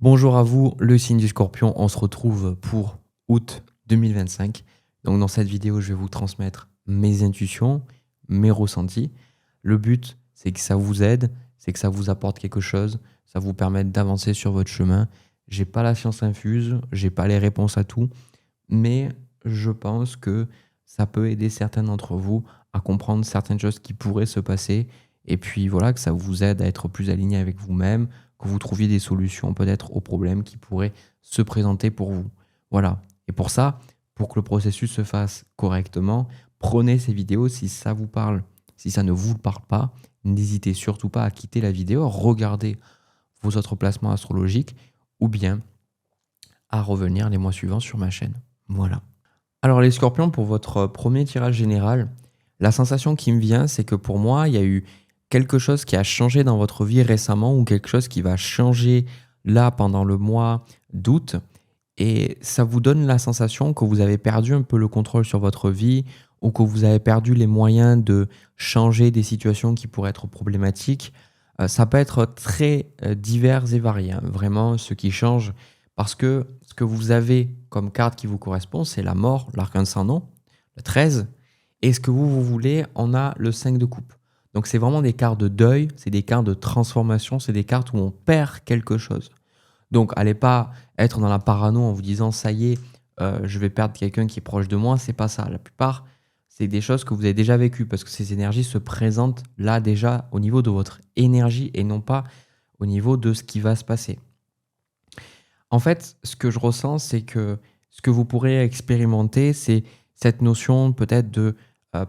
Bonjour à vous, le signe du Scorpion. On se retrouve pour août 2025. Donc dans cette vidéo, je vais vous transmettre mes intuitions, mes ressentis. Le but, c'est que ça vous aide, c'est que ça vous apporte quelque chose, ça vous permette d'avancer sur votre chemin. J'ai pas la science infuse, j'ai pas les réponses à tout, mais je pense que ça peut aider certains d'entre vous à comprendre certaines choses qui pourraient se passer. Et puis voilà, que ça vous aide à être plus aligné avec vous-même, que vous trouviez des solutions peut-être aux problèmes qui pourraient se présenter pour vous. Voilà. Et pour ça, pour que le processus se fasse correctement, prenez ces vidéos si ça vous parle. Si ça ne vous parle pas, n'hésitez surtout pas à quitter la vidéo, regardez vos autres placements astrologiques ou bien à revenir les mois suivants sur ma chaîne. Voilà. Alors les scorpions, pour votre premier tirage général, la sensation qui me vient, c'est que pour moi, il y a eu quelque chose qui a changé dans votre vie récemment ou quelque chose qui va changer là pendant le mois d'août. Et ça vous donne la sensation que vous avez perdu un peu le contrôle sur votre vie ou que vous avez perdu les moyens de changer des situations qui pourraient être problématiques. Ça peut être très divers et varié, hein, vraiment ce qui change. Parce que ce que vous avez comme carte qui vous correspond, c'est la mort, l'arcane sans nom, le 13. Et ce que vous voulez, on a le 5 de coupe. Donc c'est vraiment des cartes de deuil, c'est des cartes de transformation, c'est des cartes où on perd quelque chose. Donc allez pas être dans la parano en vous disant ça y est, je vais perdre quelqu'un qui est proche de moi, c'est pas ça. La plupart, c'est des choses que vous avez déjà vécues parce que ces énergies se présentent là déjà au niveau de votre énergie et non pas au niveau de ce qui va se passer. En fait, ce que je ressens, c'est que ce que vous pourrez expérimenter, c'est cette notion peut-être de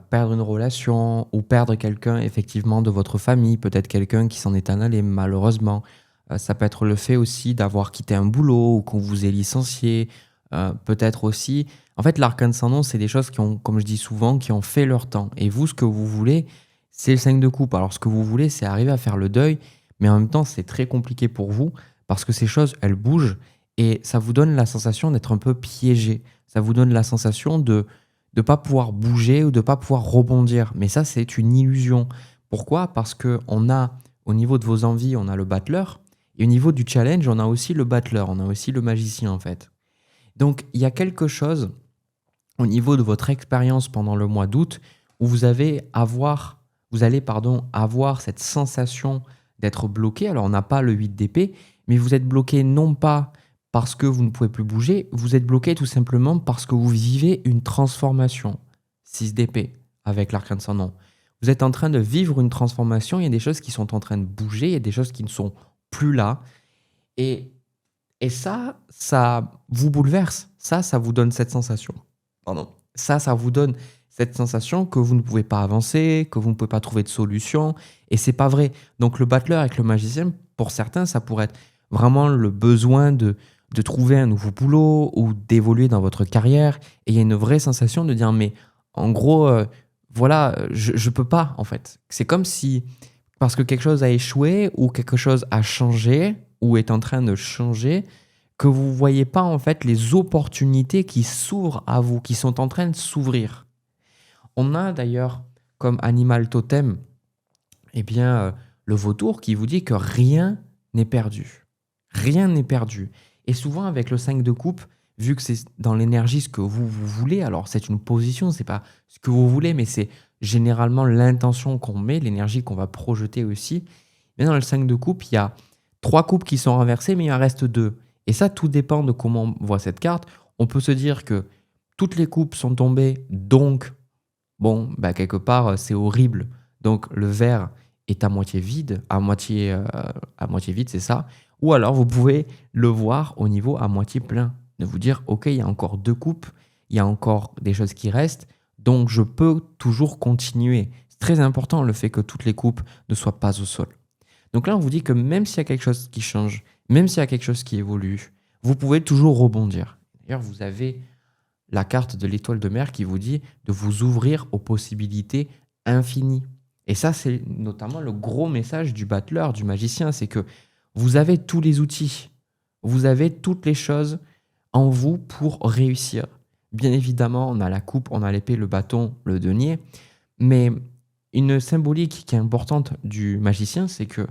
perdre une relation ou perdre quelqu'un effectivement de votre famille, peut-être quelqu'un qui s'en est en allé malheureusement. Ça peut être le fait aussi d'avoir quitté un boulot ou qu'on vous ait licencié. Peut-être aussi. En fait, l'arcane sans nom, c'est des choses qui ont, comme je dis souvent, qui ont fait leur temps. Et vous, ce que vous voulez, c'est le 5 de coupe. Alors, ce que vous voulez, c'est arriver à faire le deuil, mais en même temps, c'est très compliqué pour vous parce que ces choses, elles bougent et ça vous donne la sensation d'être un peu piégé. Ça vous donne la sensation de ne pas pouvoir bouger ou de ne pas pouvoir rebondir. Mais ça, c'est une illusion. Pourquoi? Parce qu'on a, au niveau de vos envies, on a le battleur. Et au niveau du challenge, on a aussi le battleur, on a aussi le magicien en fait. Donc il y a quelque chose au niveau de votre expérience pendant le mois d'août où vous allez avoir cette sensation d'être bloqué. Alors on n'a pas le 8 d'épée, mais vous êtes bloqué non pas parce que vous ne pouvez plus bouger, vous êtes bloqué tout simplement parce que vous vivez une transformation. 6 d'épée avec l'arcane sans nom. Vous êtes en train de vivre une transformation, il y a des choses qui sont en train de bouger, il y a des choses qui ne sont plus là. Et, et ça vous bouleverse. Ça vous donne cette sensation. Pardon. Ça vous donne cette sensation que vous ne pouvez pas avancer, que vous ne pouvez pas trouver de solution. Et c'est pas vrai. Donc le battleur avec le magicien, pour certains, ça pourrait être vraiment le besoin de trouver un nouveau boulot ou d'évoluer dans votre carrière. Et il y a une vraie sensation de dire, mais en gros, voilà, je peux pas, en fait. C'est comme si, parce que quelque chose a échoué ou quelque chose a changé ou est en train de changer, que vous ne voyez pas en fait les opportunités qui s'ouvrent à vous, qui sont en train de s'ouvrir. On a d'ailleurs comme animal totem, eh bien, le vautour qui vous dit que rien n'est perdu. Rien n'est perdu. Et souvent avec le 5 de coupe, vu que c'est dans l'énergie ce que vous voulez, alors c'est une position, c'est pas ce que vous voulez, mais c'est généralement l'intention qu'on met, l'énergie qu'on va projeter aussi. Mais dans le 5 de coupe, il y a 3 coupes qui sont renversées, mais il en reste 2. Et ça, tout dépend de comment on voit cette carte. On peut se dire que toutes les coupes sont tombées, donc, bon, bah, quelque part, c'est horrible. Donc, le verre est à moitié vide, à moitié vide, c'est ça. Ou alors, vous pouvez le voir au niveau à moitié plein. De vous dire, OK, il y a encore 2 coupes, il y a encore des choses qui restent, donc je peux toujours continuer. C'est très important le fait que toutes les coupes ne soient pas au sol. Donc là, on vous dit que même s'il y a quelque chose qui change, même s'il y a quelque chose qui évolue, vous pouvez toujours rebondir. D'ailleurs, vous avez la carte de l'étoile de mer qui vous dit de vous ouvrir aux possibilités infinies. Et ça, c'est notamment le gros message du battleur, du magicien, c'est que vous avez tous les outils, vous avez toutes les choses en vous pour réussir. Bien évidemment, on a la coupe, on a l'épée, le bâton, le denier, mais une symbolique qui est importante du magicien, c'est que,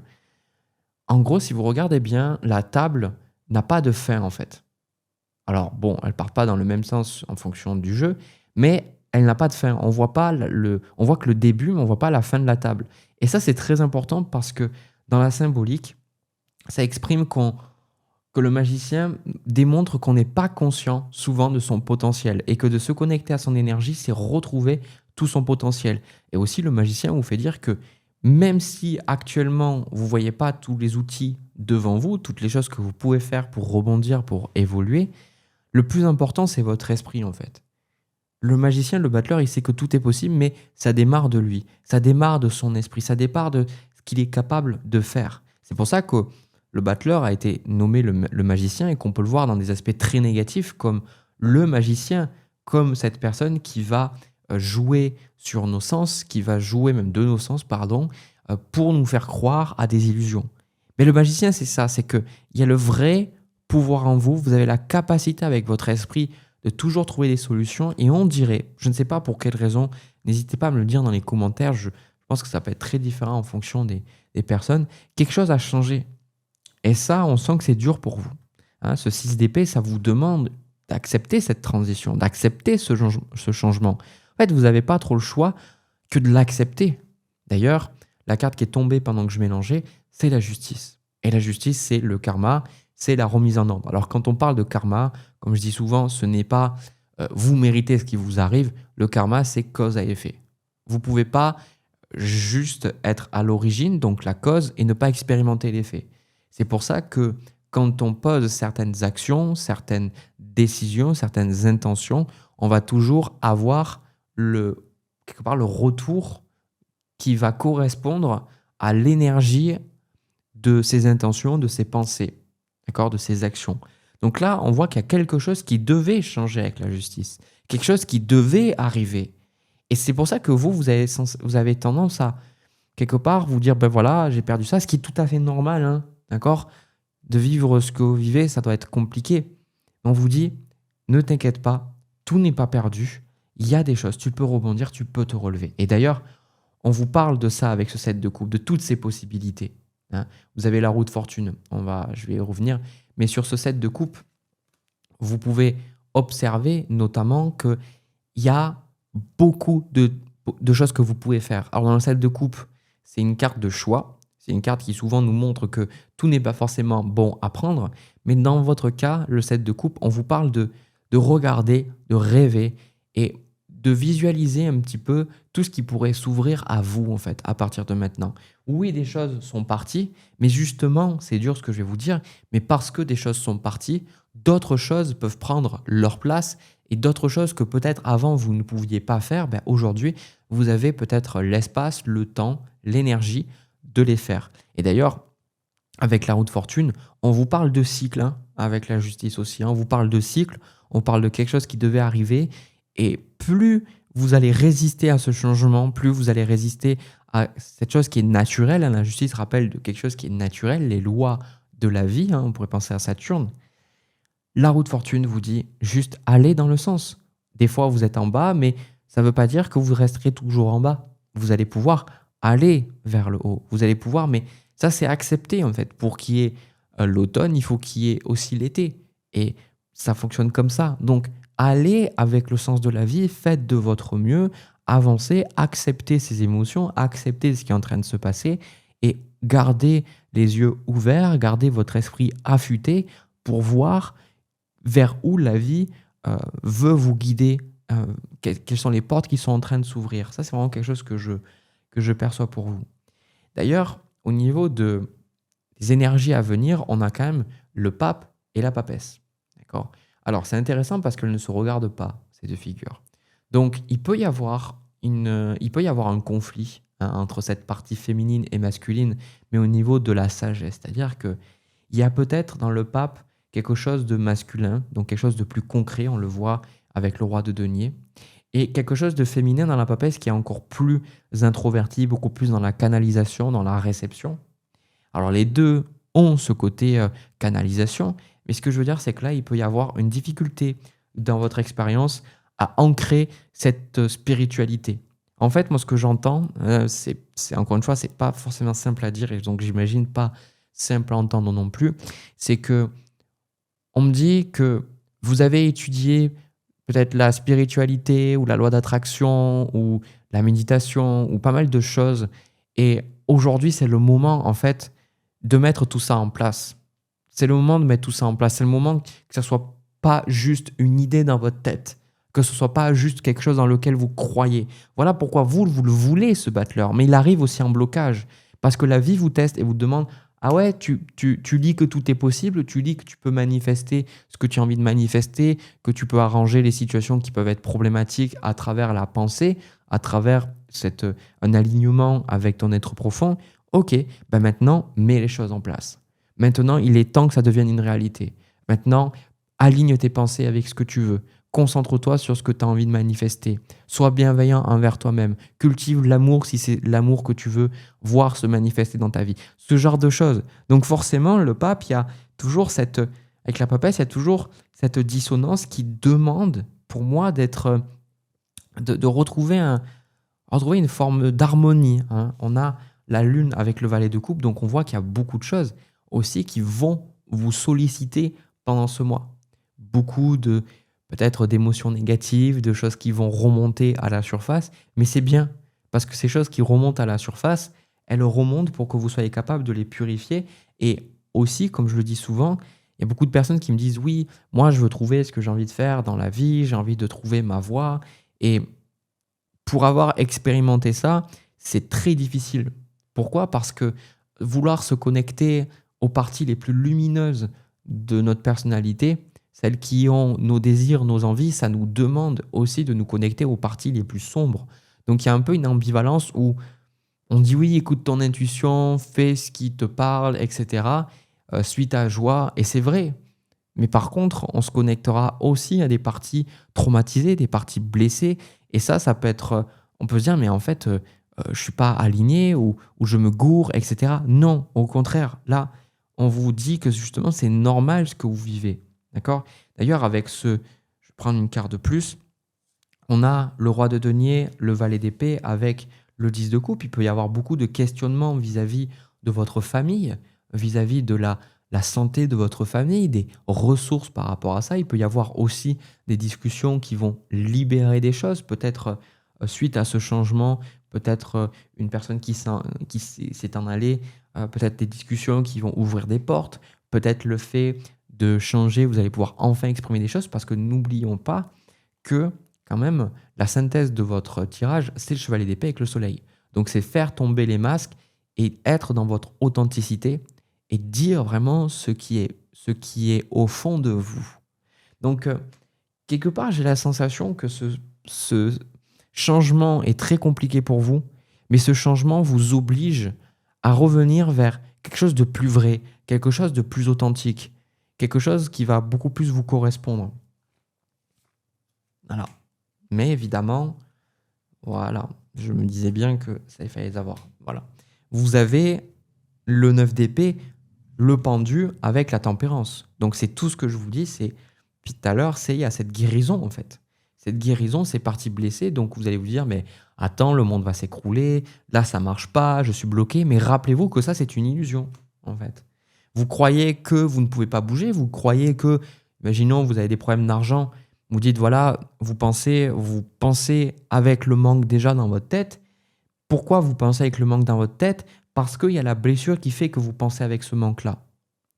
en gros, si vous regardez bien, la table, n'a pas de fin en fait. Alors bon, elles partent pas dans le même sens en fonction du jeu, mais elle n'a pas de fin. On voit pas on voit que le début, mais on voit pas la fin de la table. Et ça, c'est très important parce que dans la symbolique, ça exprime que le magicien démontre qu'on n'est pas conscient souvent de son potentiel et que de se connecter à son énergie, c'est retrouver tout son potentiel. Et aussi, le magicien vous fait dire que même si actuellement vous ne voyez pas tous les outils devant vous, toutes les choses que vous pouvez faire pour rebondir, pour évoluer, le plus important, c'est votre esprit en fait. Le magicien, le battleur, il sait que tout est possible, mais ça démarre de lui, ça démarre de son esprit, ça démarre de ce qu'il est capable de faire. C'est pour ça que le battleur a été nommé le magicien et qu'on peut le voir dans des aspects très négatifs comme le magicien, comme cette personne qui va jouer sur nos sens, qui va jouer même de nos sens, pardon, pour nous faire croire à des illusions. Mais le magicien, c'est ça, c'est qu'il y a le vrai pouvoir en vous, vous avez la capacité avec votre esprit de toujours trouver des solutions et on dirait, je ne sais pas pour quelle raison, n'hésitez pas à me le dire dans les commentaires, je pense que ça peut être très différent en fonction des personnes, quelque chose a changé. Et ça, on sent que c'est dur pour vous. Hein, ce 6 d'épée, ça vous demande d'accepter cette transition, d'accepter ce changement. En fait, vous n'avez pas trop le choix que de l'accepter. D'ailleurs, la carte qui est tombée pendant que je mélangeais, c'est la justice. Et la justice, c'est le karma, c'est la remise en ordre. Alors quand on parle de karma, comme je dis souvent, ce n'est pas vous méritez ce qui vous arrive. Le karma, c'est cause à effet. Vous ne pouvez pas juste être à l'origine, donc la cause, et ne pas expérimenter l'effet. C'est pour ça que quand on pose certaines actions, certaines décisions, certaines intentions, on va toujours avoir quelque part le retour qui va correspondre à l'énergie de ses intentions, de ses pensées, d'accord, de ses actions. Donc là, on voit qu'il y a quelque chose qui devait changer avec la justice, quelque chose qui devait arriver. Et c'est pour ça que vous avez tendance à, quelque part, vous dire, ben voilà, j'ai perdu ça, ce qui est tout à fait normal, hein, d'accord. De vivre ce que vous vivez, ça doit être compliqué. On vous dit, ne t'inquiète pas, tout n'est pas perdu, il y a des choses, tu peux rebondir, tu peux te relever. Et d'ailleurs, on vous parle de ça avec ce set de coupe, de toutes ces possibilités. Hein. Vous avez la roue de fortune, je vais y revenir, mais sur ce set de coupe, vous pouvez observer notamment qu'il y a beaucoup de choses que vous pouvez faire. Alors dans le set de coupe, c'est une carte de choix, c'est une carte qui souvent nous montre que tout n'est pas forcément bon à prendre, mais dans votre cas, le set de coupe, on vous parle de regarder, de rêver et de visualiser un petit peu tout ce qui pourrait s'ouvrir à vous en fait à partir de maintenant. Oui, des choses sont parties, mais justement, c'est dur ce que je vais vous dire, mais parce que des choses sont parties, d'autres choses peuvent prendre leur place et d'autres choses que peut-être avant vous ne pouviez pas faire, ben aujourd'hui, vous avez peut-être l'espace, le temps, l'énergie de les faire. Et d'ailleurs, avec la roue de fortune, on vous parle de cycle, hein, avec la justice aussi. Hein, on vous parle de cycle, on parle de quelque chose qui devait arriver. Et plus vous allez résister à ce changement, plus vous allez résister à cette chose qui est naturelle. Hein, la justice rappelle de quelque chose qui est naturel, les lois de la vie. Hein, on pourrait penser à Saturne. La roue de fortune vous dit juste allez dans le sens. Des fois, vous êtes en bas, mais ça ne veut pas dire que vous resterez toujours en bas. Vous allez pouvoir aller vers le haut. Vous allez pouvoir, mais ça, c'est accepté en fait. Pour qu'il y ait l'automne, il faut qu'il y ait aussi l'été. Et ça fonctionne comme ça. Donc, allez avec le sens de la vie, faites de votre mieux, avancez, acceptez ces émotions, acceptez ce qui est en train de se passer et gardez les yeux ouverts, gardez votre esprit affûté pour voir vers où la vie veut vous guider, quelles sont les portes qui sont en train de s'ouvrir. Ça, c'est vraiment quelque chose que je perçois pour vous. D'ailleurs, au niveau des énergies à venir, on a quand même le pape et la papesse. D'accord ? Alors, c'est intéressant parce qu'elles ne se regardent pas, ces deux figures. Donc, il peut y avoir un conflit entre cette partie féminine et masculine, mais au niveau de la sagesse. C'est-à-dire qu'il y a peut-être dans le pape quelque chose de masculin, donc quelque chose de plus concret, on le voit avec le roi de denier, et quelque chose de féminin dans la papesse qui est encore plus introverti, beaucoup plus dans la canalisation, dans la réception. Alors, les deux ont ce côté canalisation, mais ce que je veux dire, c'est que là, il peut y avoir une difficulté dans votre expérience à ancrer cette spiritualité. En fait, moi, ce que j'entends, c'est encore une fois, c'est pas forcément simple à dire, et donc j'imagine pas simple à entendre non plus, c'est que On me dit que vous avez étudié peut-être la spiritualité ou la loi d'attraction ou la méditation ou pas mal de choses. Et aujourd'hui, c'est le moment, en fait, de mettre tout ça en place. C'est le moment de mettre tout ça en place. C'est le moment que ça soit pas juste une idée dans votre tête, que ce soit pas juste quelque chose dans lequel vous croyez. Voilà pourquoi vous le voulez, ce battleur. Mais il arrive aussi en blocage. Parce que la vie vous teste et vous demande, ah ouais, tu lis que tout est possible, tu lis que tu peux manifester ce que tu as envie de manifester, que tu peux arranger les situations qui peuvent être problématiques à travers la pensée, à travers un alignement avec ton être profond. Ok, ben maintenant, mets les choses en place. Maintenant, il est temps que ça devienne une réalité. Maintenant, aligne tes pensées avec ce que tu veux. Concentre-toi sur ce que tu as envie de manifester. Sois bienveillant envers toi-même. Cultive l'amour si c'est l'amour que tu veux voir se manifester dans ta vie. Ce genre de choses. Donc forcément, le pape, il y a toujours avec la papesse, il y a toujours cette dissonance qui demande, pour moi, de retrouver une forme d'harmonie. Hein. On a la lune avec le valet de coupe, donc on voit qu'il y a beaucoup de choses aussi qui vont vous solliciter pendant ce mois. Beaucoup peut-être d'émotions négatives, de choses qui vont remonter à la surface, mais c'est bien, parce que ces choses qui remontent à la surface, elles remontent pour que vous soyez capable de les purifier. Et aussi, comme je le dis souvent, il y a beaucoup de personnes qui me disent, oui, moi je veux trouver ce que j'ai envie de faire dans la vie, j'ai envie de trouver ma voie. Et pour avoir expérimenté ça, c'est très difficile. Pourquoi? Parce que vouloir se connecter aux parties les plus lumineuses de notre personnalité, celles qui ont nos désirs, nos envies, ça nous demande aussi de nous connecter aux parties les plus sombres. Donc il y a un peu une ambivalence où on dit oui, écoute ton intuition, fais ce qui te parle, etc. Suis ta joie, et c'est vrai. Mais par contre, on se connectera aussi à des parties traumatisées, des parties blessées. Et ça peut être, on peut se dire, mais en fait, je suis pas aligné ou je me gourre, etc. Non, au contraire, là, on vous dit que justement, c'est normal ce que vous vivez. D'accord? D'ailleurs, je vais prendre une carte de plus, on a le roi de denier, le valet d'épée avec le 10 de coupe. Il peut y avoir beaucoup de questionnements vis-à-vis de votre famille, vis-à-vis de la santé de votre famille, des ressources par rapport à ça. Il peut y avoir aussi des discussions qui vont libérer des choses, peut-être suite à ce changement, peut-être une personne qui s'est en allée, peut-être des discussions qui vont ouvrir des portes, peut-être le fait de changer, vous allez pouvoir enfin exprimer des choses, parce que n'oublions pas que quand même, la synthèse de votre tirage, c'est le chevalier d'épée avec le soleil. Donc c'est faire tomber les masques et être dans votre authenticité et dire vraiment ce qui est au fond de vous. Donc quelque part, j'ai la sensation que ce changement est très compliqué pour vous, mais ce changement vous oblige à revenir vers quelque chose de plus vrai, quelque chose de plus authentique, quelque chose qui va beaucoup plus vous correspondre. Voilà. Mais évidemment, voilà, je me disais bien que ça il fallait les avoir. Voilà. Vous avez le 9 d'épée, le pendu avec la tempérance. Donc c'est tout ce que je vous dis, puis tout à l'heure, il y a cette guérison en fait. Cette guérison, c'est partie blessée, donc vous allez vous dire, mais attends, le monde va s'écrouler, là ça marche pas, je suis bloqué, mais rappelez-vous que ça c'est une illusion en fait. Vous croyez que vous ne pouvez pas bouger, vous croyez que, imaginons, vous avez des problèmes d'argent, vous dites, voilà, vous pensez avec le manque déjà dans votre tête. Pourquoi vous pensez avec le manque dans votre tête? Parce qu'il y a la blessure qui fait que vous pensez avec ce manque-là.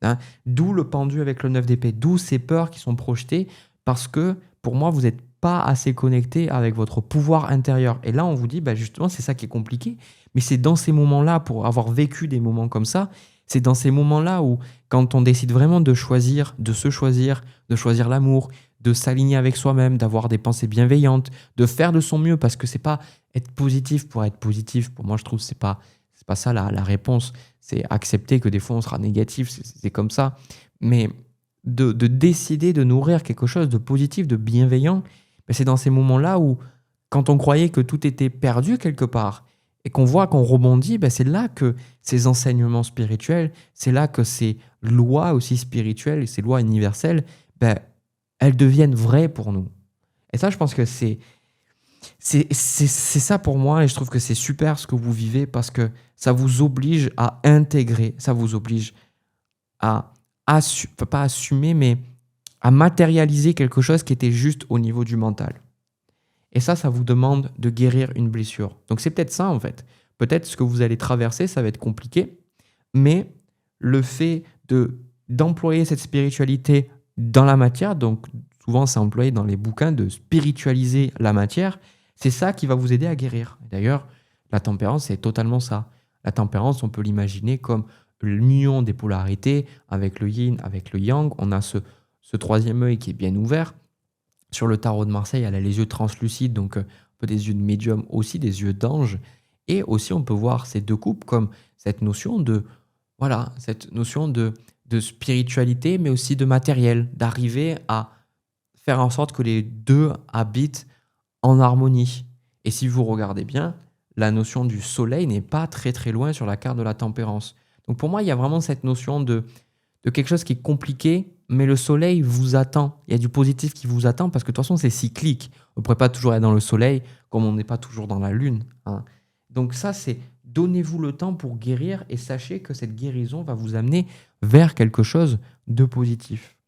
Hein? D'où le pendu avec le 9 d'épée, d'où ces peurs qui sont projetées, parce que pour moi, vous n'êtes pas assez connecté avec votre pouvoir intérieur. Et là, on vous dit, bah justement, c'est ça qui est compliqué. Mais c'est dans ces moments-là, pour avoir vécu des moments comme ça, c'est dans ces moments-là où, quand on décide vraiment de choisir, de choisir l'amour, de s'aligner avec soi-même, d'avoir des pensées bienveillantes, de faire de son mieux, parce que c'est pas être positif pour être positif. Pour moi, je trouve que c'est pas ça la réponse. C'est accepter que des fois on sera négatif, c'est comme ça. Mais de décider de nourrir quelque chose de positif, de bienveillant, ben c'est dans ces moments-là où, quand on croyait que tout était perdu quelque part, et qu'on voit qu'on rebondit, ben c'est là que ces enseignements spirituels, c'est là que ces lois aussi spirituelles, ces lois universelles, ben, elles deviennent vraies pour nous. Et ça, je pense que c'est ça pour moi, et je trouve que c'est super ce que vous vivez, parce que ça vous oblige à intégrer, ça vous oblige à pas assumer, mais à matérialiser quelque chose qui était juste au niveau du mental. Et ça vous demande de guérir une blessure. Donc c'est peut-être ça en fait. Peut-être ce que vous allez traverser, ça va être compliqué, mais le fait d'employer cette spiritualité dans la matière, donc souvent c'est employé dans les bouquins, de spiritualiser la matière, c'est ça qui va vous aider à guérir. D'ailleurs, la tempérance, c'est totalement ça. La tempérance, on peut l'imaginer comme l'union des polarités avec le yin, avec le yang. On a ce troisième œil qui est bien ouvert. Sur le tarot de Marseille, elle a les yeux translucides, donc un peu des yeux de médium aussi, des yeux d'ange. Et aussi, on peut voir ces deux coupes comme cette notion de, voilà, cette notion de spiritualité, mais aussi de matériel, d'arriver à faire en sorte que les deux habitent en harmonie. Et si vous regardez bien, la notion du soleil n'est pas très très loin sur la carte de la tempérance. Donc pour moi, il y a vraiment cette notion de quelque chose qui est compliqué, mais le soleil vous attend. Il y a du positif qui vous attend parce que de toute façon, c'est cyclique. On ne pourrait pas toujours être dans le soleil comme on n'est pas toujours dans la lune, hein. Donc ça, c'est donnez-vous le temps pour guérir et sachez que cette guérison va vous amener vers quelque chose de positif.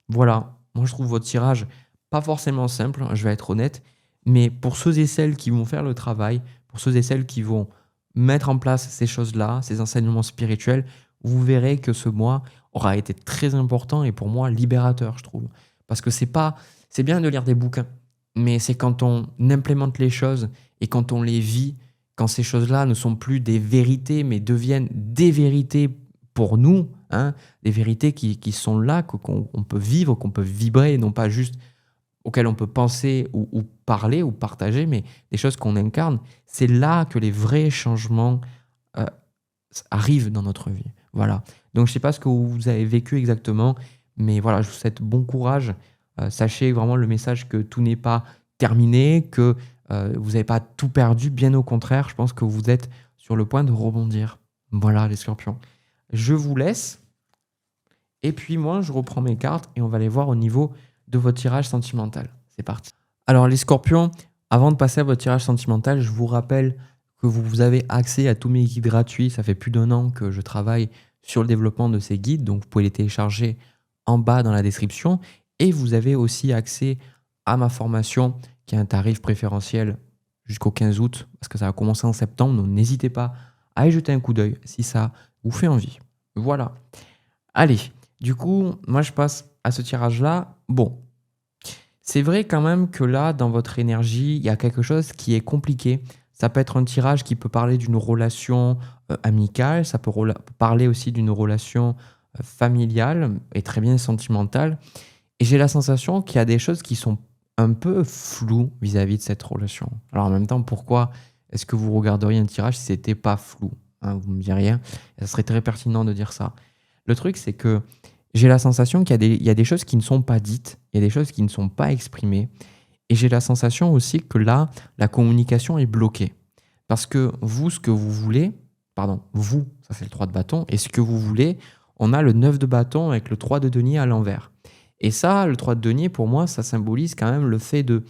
Voilà, moi je trouve votre tirage pas forcément simple, je vais être honnête, mais pour ceux et celles qui vont faire le travail, pour ceux et celles qui vont mettre en place ces choses-là, ces enseignements spirituels, vous verrez que ce mois aura été très important et pour moi libérateur, je trouve. Parce que c'est bien de lire des bouquins, mais c'est quand on implémente les choses et quand on les vit, quand ces choses-là ne sont plus des vérités, mais deviennent des vérités pour nous, hein, des vérités qui sont là, qu'on peut vivre, qu'on peut vibrer, et non pas juste auxquelles on peut penser ou parler ou partager, mais des choses qu'on incarne, c'est là que les vrais changements euh, arrivent dans notre vie. Voilà. Donc je ne sais pas ce que vous avez vécu exactement, mais voilà, je vous souhaite bon courage. Sachez vraiment le message que tout n'est pas terminé, que vous n'avez pas tout perdu, bien au contraire, je pense que vous êtes sur le point de rebondir. Voilà les scorpions. Je vous laisse, et puis moi je reprends mes cartes et on va les voir au niveau de votre tirage sentimental. C'est parti. Alors les scorpions, avant de passer à votre tirage sentimental, je vous rappelle que vous avez accès à tous mes guides gratuits. Ça fait plus d'1 an que je travaille sur le développement de ces guides, donc vous pouvez les télécharger en bas dans la description. Et vous avez aussi accès à ma formation qui a un tarif préférentiel jusqu'au 15 août, parce que ça va commencer en septembre, donc n'hésitez pas à y jeter un coup d'œil si ça vous fait envie. Voilà. Allez, du coup, moi je passe à ce tirage-là. Bon, c'est vrai quand même que là, dans votre énergie, il y a quelque chose qui est compliqué. Ça peut être un tirage qui peut parler d'une relation amicale, ça peut parler aussi d'une relation familiale et très bien sentimentale. Et j'ai la sensation qu'il y a des choses qui sont un peu floues vis-à-vis de cette relation. Alors en même temps, pourquoi est-ce que vous regarderiez un tirage si c'était pas flou, hein, vous me diriez, et ça serait très pertinent de dire ça. Le truc, c'est que j'ai la sensation qu'il y a des choses qui ne sont pas dites, il y a des choses qui ne sont pas exprimées. Et j'ai la sensation aussi que là, la communication est bloquée. Parce que vous, ce que vous voulez, pardon, vous, ça c'est le 3 de bâton, et ce que vous voulez, on a le 9 de bâton avec le 3 de denier à l'envers. Et ça, le 3 de denier, pour moi, ça symbolise quand même le fait de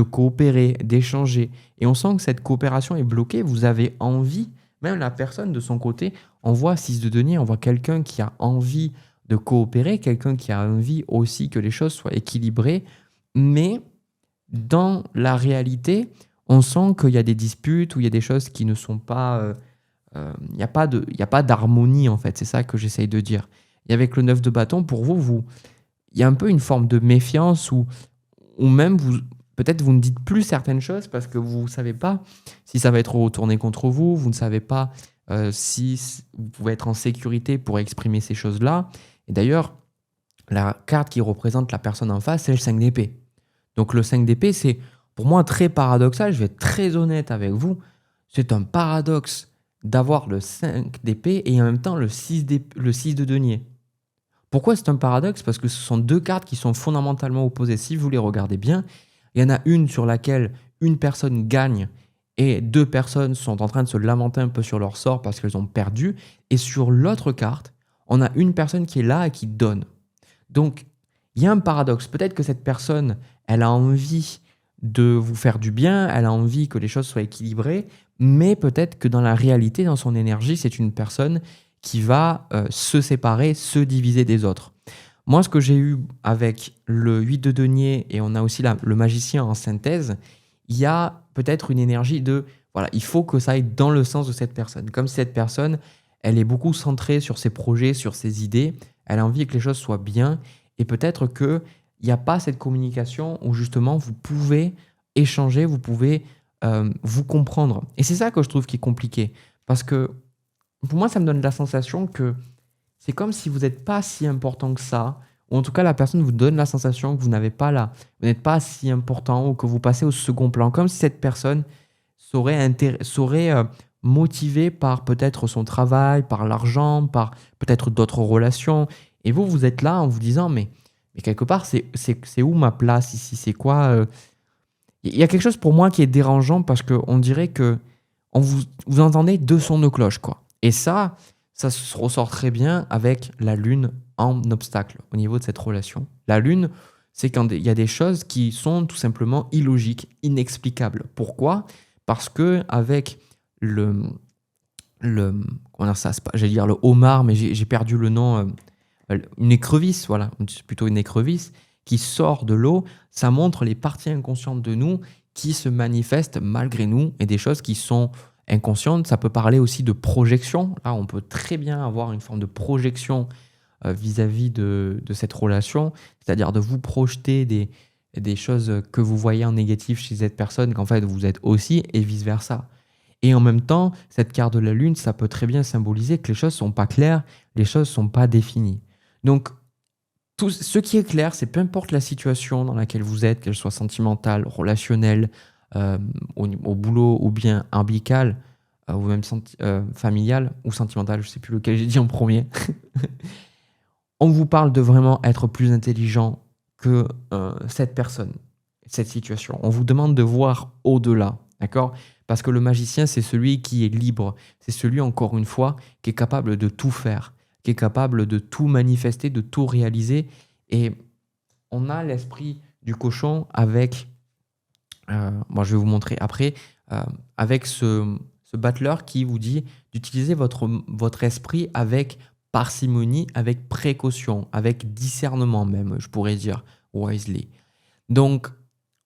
coopérer, d'échanger. Et on sent que cette coopération est bloquée, vous avez envie, même la personne de son côté, on voit 6 de denier, on voit quelqu'un qui a envie de coopérer, quelqu'un qui a envie aussi que les choses soient équilibrées, mais dans la réalité, on sent qu'il y a des disputes ou il y a des choses qui ne sont pas... il n'y a pas d'harmonie en fait, c'est ça que j'essaye de dire. Et avec le 9 de bâton, pour vous, il y a un peu une forme de méfiance ou même peut-être vous ne dites plus certaines choses parce que vous ne savez pas si ça va être retourné contre vous, vous ne savez pas si vous pouvez être en sécurité pour exprimer ces choses-là. Et d'ailleurs, la carte qui représente la personne en face, c'est le 5 d'épée. Donc le 5 d'épée, c'est pour moi très paradoxal, je vais être très honnête avec vous, c'est un paradoxe d'avoir le 5 d'épée et en même temps le 6 de denier. Pourquoi c'est un paradoxe? Parce que ce sont deux cartes qui sont fondamentalement opposées. Si vous les regardez bien, il y en a une sur laquelle une personne gagne et deux personnes sont en train de se lamenter un peu sur leur sort parce qu'elles ont perdu. Et sur l'autre carte, on a une personne qui est là et qui donne. Donc, il y a un paradoxe. Peut-être que cette personne, elle a envie de vous faire du bien, elle a envie que les choses soient équilibrées, mais peut-être que dans la réalité, dans son énergie, c'est une personne qui va se séparer, se diviser des autres. Moi, ce que j'ai eu avec le 8 de denier et on a aussi le magicien en synthèse, il y a peut-être une énergie de, voilà, il faut que ça aille dans le sens de cette personne. Comme si cette personne, elle est beaucoup centrée sur ses projets, sur ses idées, elle a envie que les choses soient bien et peut-être qu'il n'y a pas cette communication où justement vous pouvez échanger, vous pouvez vous comprendre. Et c'est ça que je trouve qui est compliqué. Parce que pour moi, ça me donne la sensation que c'est comme si vous n'êtes pas si important que ça, ou en tout cas la personne vous donne la sensation que vous n'avez pas là, vous n'êtes pas si important ou que vous passez au second plan, comme si cette personne serait motivée par peut-être son travail, par l'argent, par peut-être d'autres relations, et vous, vous êtes là en vous disant, mais quelque part, c'est où ma place ici? C'est quoi Il y a quelque chose pour moi qui est dérangeant parce qu'on dirait que vous entendez deux sons de cloche, quoi. Et ça se ressort très bien avec la lune en obstacle au niveau de cette relation. La lune, c'est quand il y a des choses qui sont tout simplement illogiques, inexplicables. Pourquoi? Parce que avec le, comment dire ça, j'allais dire le homard, mais j'ai perdu le nom, une écrevisse, voilà, c'est plutôt une écrevisse qui sort de l'eau, ça montre les parties inconscientes de nous qui se manifestent malgré nous et des choses qui sont inconscientes. Ça peut parler aussi de projection. Là, on peut très bien avoir une forme de projection vis-à-vis de cette relation, c'est-à-dire de vous projeter des choses que vous voyez en négatif chez cette personne, qu'en fait vous êtes aussi, et vice-versa. Et en même temps, cette carte de la lune, ça peut très bien symboliser que les choses sont pas claires, les choses sont pas définies. Donc, tout ce qui est clair, c'est peu importe la situation dans laquelle vous êtes, qu'elle soit sentimentale, relationnelle, au boulot ou bien amicale, ou même familiale ou sentimentale, je ne sais plus lequel j'ai dit en premier. On vous parle de vraiment être plus intelligent que cette personne, cette situation. On vous demande de voir au-delà, d'accord? Parce que le magicien, c'est celui qui est libre. C'est celui, encore une fois, qui est capable de tout faire, qui est capable de tout manifester, de tout réaliser. Et on a l'esprit du cochon avec, moi je vais vous montrer après, avec ce battleur qui vous dit d'utiliser votre esprit avec parcimonie, avec précaution, avec discernement même, je pourrais dire, wisely. Donc,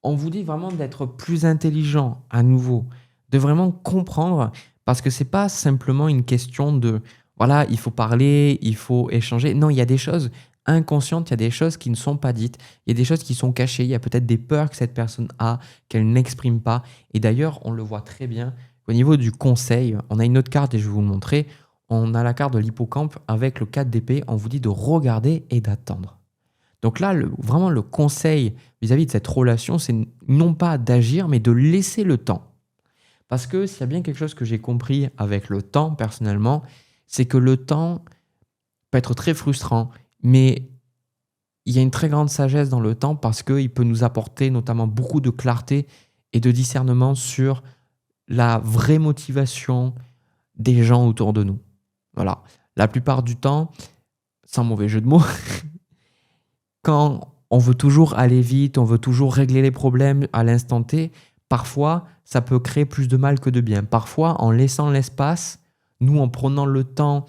on vous dit vraiment d'être plus intelligent à nouveau, de vraiment comprendre, parce que c'est pas simplement une question de, voilà, il faut parler, il faut échanger. Non, il y a des choses inconscientes, il y a des choses qui ne sont pas dites, il y a des choses qui sont cachées, il y a peut-être des peurs que cette personne a, qu'elle n'exprime pas. Et d'ailleurs, on le voit très bien au niveau du conseil. On a une autre carte et je vais vous le montrer. On a la carte de l'hippocampe avec le 4 d'épée. On vous dit de regarder et d'attendre. Donc là, vraiment le conseil vis-à-vis de cette relation, c'est non pas d'agir, mais de laisser le temps. Parce que s'il y a bien quelque chose que j'ai compris avec le temps, personnellement, c'est que le temps peut être très frustrant, mais il y a une très grande sagesse dans le temps parce qu'il peut nous apporter notamment beaucoup de clarté et de discernement sur la vraie motivation des gens autour de nous. Voilà. La plupart du temps, sans mauvais jeu de mots, quand on veut toujours aller vite, on veut toujours régler les problèmes à l'instant T, parfois, ça peut créer plus de mal que de bien. Parfois, en laissant l'espace, nous, en prenant le temps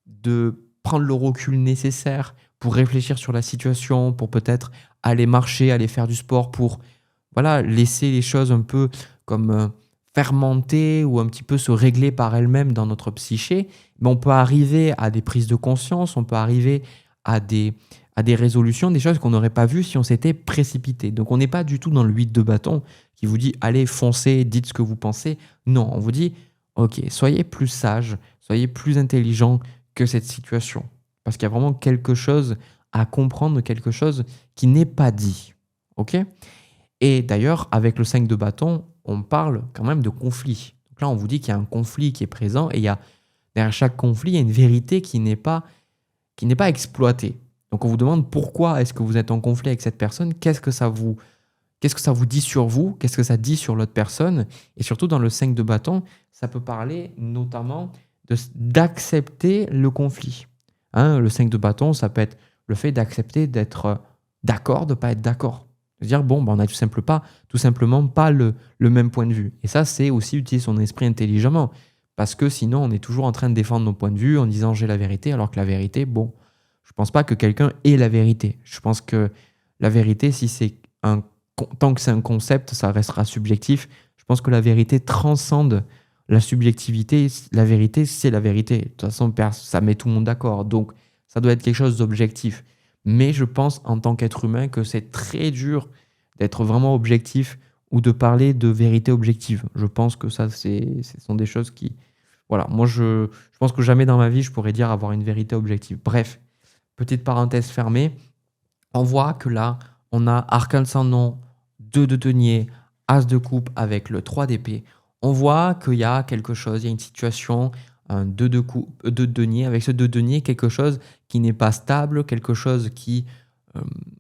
de prendre le recul nécessaire pour réfléchir sur la situation, pour peut-être aller marcher, aller faire du sport, pour voilà, laisser les choses un peu comme fermenter ou un petit peu se régler par elles-mêmes dans notre psyché, mais on peut arriver à des prises de conscience, on peut arriver à des résolutions, des choses qu'on n'aurait pas vues si on s'était précipité. Donc on n'est pas du tout dans le 8 de bâton qui vous dit allez, foncez, dites ce que vous pensez. Non, on vous dit ok, soyez plus sage, soyez plus intelligent que cette situation. Parce qu'il y a vraiment quelque chose à comprendre, quelque chose qui n'est pas dit. Ok ? Et d'ailleurs, avec le 5 de bâton, on parle quand même de conflit. Donc là, on vous dit qu'il y a un conflit qui est présent et derrière chaque conflit, il y a une vérité qui n'est pas exploitée. Donc on vous demande pourquoi est-ce que vous êtes en conflit avec cette personne, qu'est-ce que ça vous dit sur vous, qu'est-ce que ça dit sur l'autre personne. Et surtout dans le 5 de bâton, ça peut parler notamment d'accepter le conflit. Le 5 de bâton, ça peut être le fait d'accepter d'être d'accord, de ne pas être d'accord. De dire, bon, on n'a tout simplement pas le même point de vue. Et ça, c'est aussi utiliser son esprit intelligemment. Parce que sinon, on est toujours en train de défendre nos points de vue en disant j'ai la vérité, alors que la vérité, bon, Je pense pas que quelqu'un ait la vérité. Je pense que la vérité, si c'est tant que c'est un concept, ça restera subjectif. Je pense que la vérité transcende la subjectivité. La vérité, c'est la vérité. De toute façon, ça met tout le monde d'accord. Donc, ça doit être quelque chose d'objectif. Mais je pense, en tant qu'être humain, que c'est très dur d'être vraiment objectif ou de parler de vérité objective. Je pense que ça, ce sont des choses qui... Voilà, moi, je pense que jamais dans ma vie, je pourrais dire avoir une vérité objective. Bref, petite parenthèse fermée. On voit que là, on a arcane sans nom, 2 de denier, as de coupe avec le 3 d'épée. On voit qu'il y a quelque chose, il y a une situation, un 2 de coupe, 2 de denier. Avec ce 2 de denier, quelque chose qui n'est pas stable, quelque chose qui...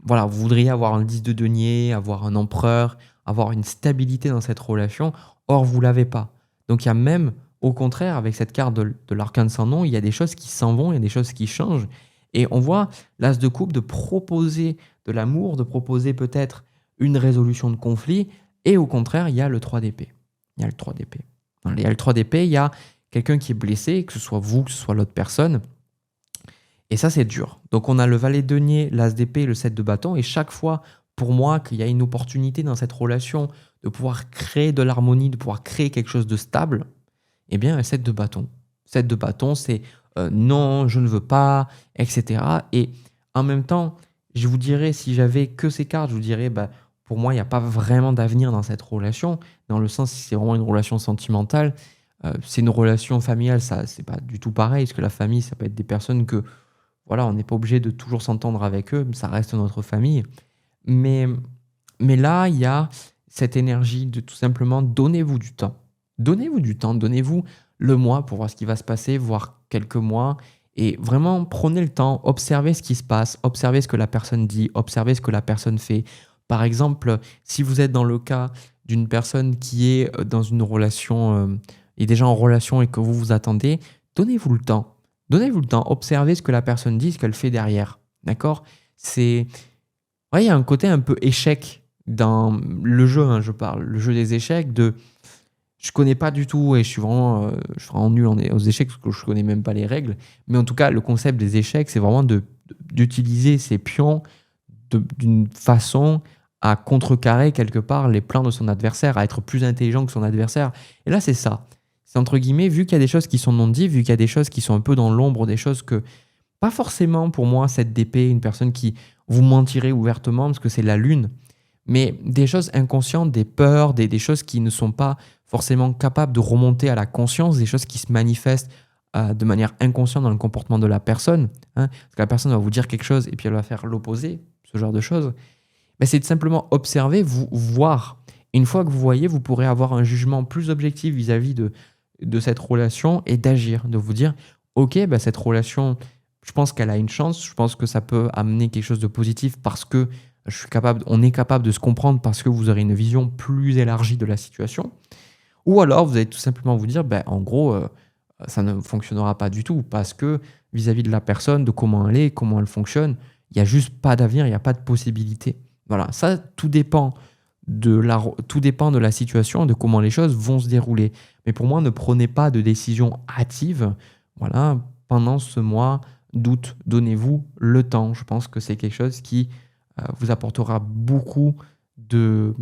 voilà, vous voudriez avoir un 10 de denier, avoir un empereur, avoir une stabilité dans cette relation. Or, vous ne l'avez pas. Donc, il y a même, au contraire, avec cette carte de l'arcane sans nom, il y a des choses qui s'en vont, il y a des choses qui changent. Et on voit l'as de coupe de proposer de l'amour, de proposer peut-être une résolution de conflit. Et au contraire, il y a le 3 d'épée. Il y a le 3 d'épée. Il y a le 3 d'épée, il y a quelqu'un qui est blessé, que ce soit vous, que ce soit l'autre personne. Et ça, c'est dur. Donc, on a le valet de denier, l'as d'épée, le 7 de bâton. Et chaque fois, pour moi, qu'il y a une opportunité dans cette relation de pouvoir créer de l'harmonie, de pouvoir créer quelque chose de stable, eh bien, un 7 de bâton. 7 de bâton, c'est non, je ne veux pas, etc. Et en même temps, je vous dirais, si j'avais que ces cartes, je vous dirais, bah, pour moi, il n'y a pas vraiment d'avenir dans cette relation, dans le sens, si c'est vraiment une relation sentimentale, c'est une relation familiale, ça, c'est pas du tout pareil, parce que la famille, ça peut être des personnes que, voilà, on n'est pas obligé de toujours s'entendre avec eux, ça reste notre famille. Mais là, il y a cette énergie de tout simplement donnez-vous du temps. Donnez-vous du temps, donnez-vous le mois pour voir ce qui va se passer, voire quelques mois. Et vraiment, prenez le temps, observez ce qui se passe, observez ce que la personne dit, observez ce que la personne fait. Par exemple, si vous êtes dans le cas d'une personne qui est dans une relation, est déjà en relation et que vous vous attendez, donnez-vous le temps. Donnez-vous le temps, observez ce que la personne dit, ce qu'elle fait derrière. D'accord? Ouais, il y a un côté un peu échec dans le jeu, hein, je parle. Le jeu des échecs, je connais pas du tout et je suis vraiment nul aux échecs parce que je connais même pas les règles. Mais en tout cas, le concept des échecs, c'est vraiment d'utiliser ses pions d'une façon à contrecarrer quelque part les plans de son adversaire, à être plus intelligent que son adversaire. Et là, c'est ça. C'est entre guillemets, vu qu'il y a des choses qui sont non dites, vu qu'il y a des choses qui sont un peu dans l'ombre, des choses que, pas forcément pour moi, cette d'épée, une personne qui vous mentirez ouvertement parce que c'est la lune, mais des choses inconscientes, des peurs, des choses qui ne sont pas forcément capables de remonter à la conscience, des choses qui se manifestent de manière inconsciente dans le comportement de la personne. Hein, parce que la personne va vous dire quelque chose et puis elle va faire l'opposé, ce genre de choses. Mais c'est de simplement observer, vous voir. Une fois que vous voyez, vous pourrez avoir un jugement plus objectif vis-à-vis de cette relation et d'agir, de vous dire, ok, bah cette relation, je pense qu'elle a une chance, je pense que ça peut amener quelque chose de positif parce que on est capable de se comprendre parce que vous aurez une vision plus élargie de la situation. Ou alors, vous allez tout simplement vous dire, ben, en gros, ça ne fonctionnera pas du tout parce que vis-à-vis de la personne, de comment elle est, comment elle fonctionne, il n'y a juste pas d'avenir, il n'y a pas de possibilité. Voilà, ça, tout dépend de la situation, de comment les choses vont se dérouler. Mais pour moi, ne prenez pas de décision hâtive. Voilà, pendant ce mois d'août, donnez-vous le temps. Je pense que c'est quelque chose qui vous apportera beaucoup de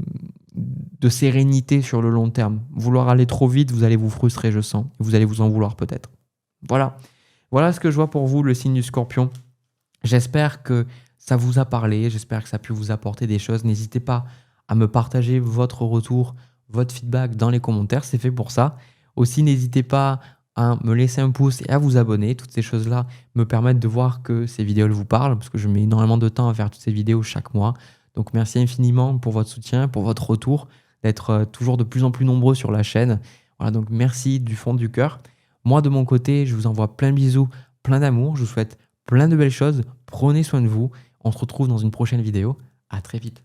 sérénité sur le long terme. Vouloir aller trop vite, vous allez vous frustrer, je sens. Vous allez vous en vouloir peut-être. Voilà. Voilà ce que je vois pour vous, le signe du Scorpion. J'espère que ça vous a parlé, j'espère que ça a pu vous apporter des choses. N'hésitez pas à me partager votre retour, votre feedback dans les commentaires, c'est fait pour ça. Aussi, n'hésitez pas à me laisser un pouce et à vous abonner. Toutes ces choses-là me permettent de voir que ces vidéos vous parlent, parce que je mets énormément de temps à faire toutes ces vidéos chaque mois. Donc merci infiniment pour votre soutien, pour votre retour, d'être toujours de plus en plus nombreux sur la chaîne. Voilà, donc merci du fond du cœur. Moi, de mon côté, je vous envoie plein de bisous, plein d'amour. Je vous souhaite plein de belles choses. Prenez soin de vous. On se retrouve dans une prochaine vidéo. À très vite.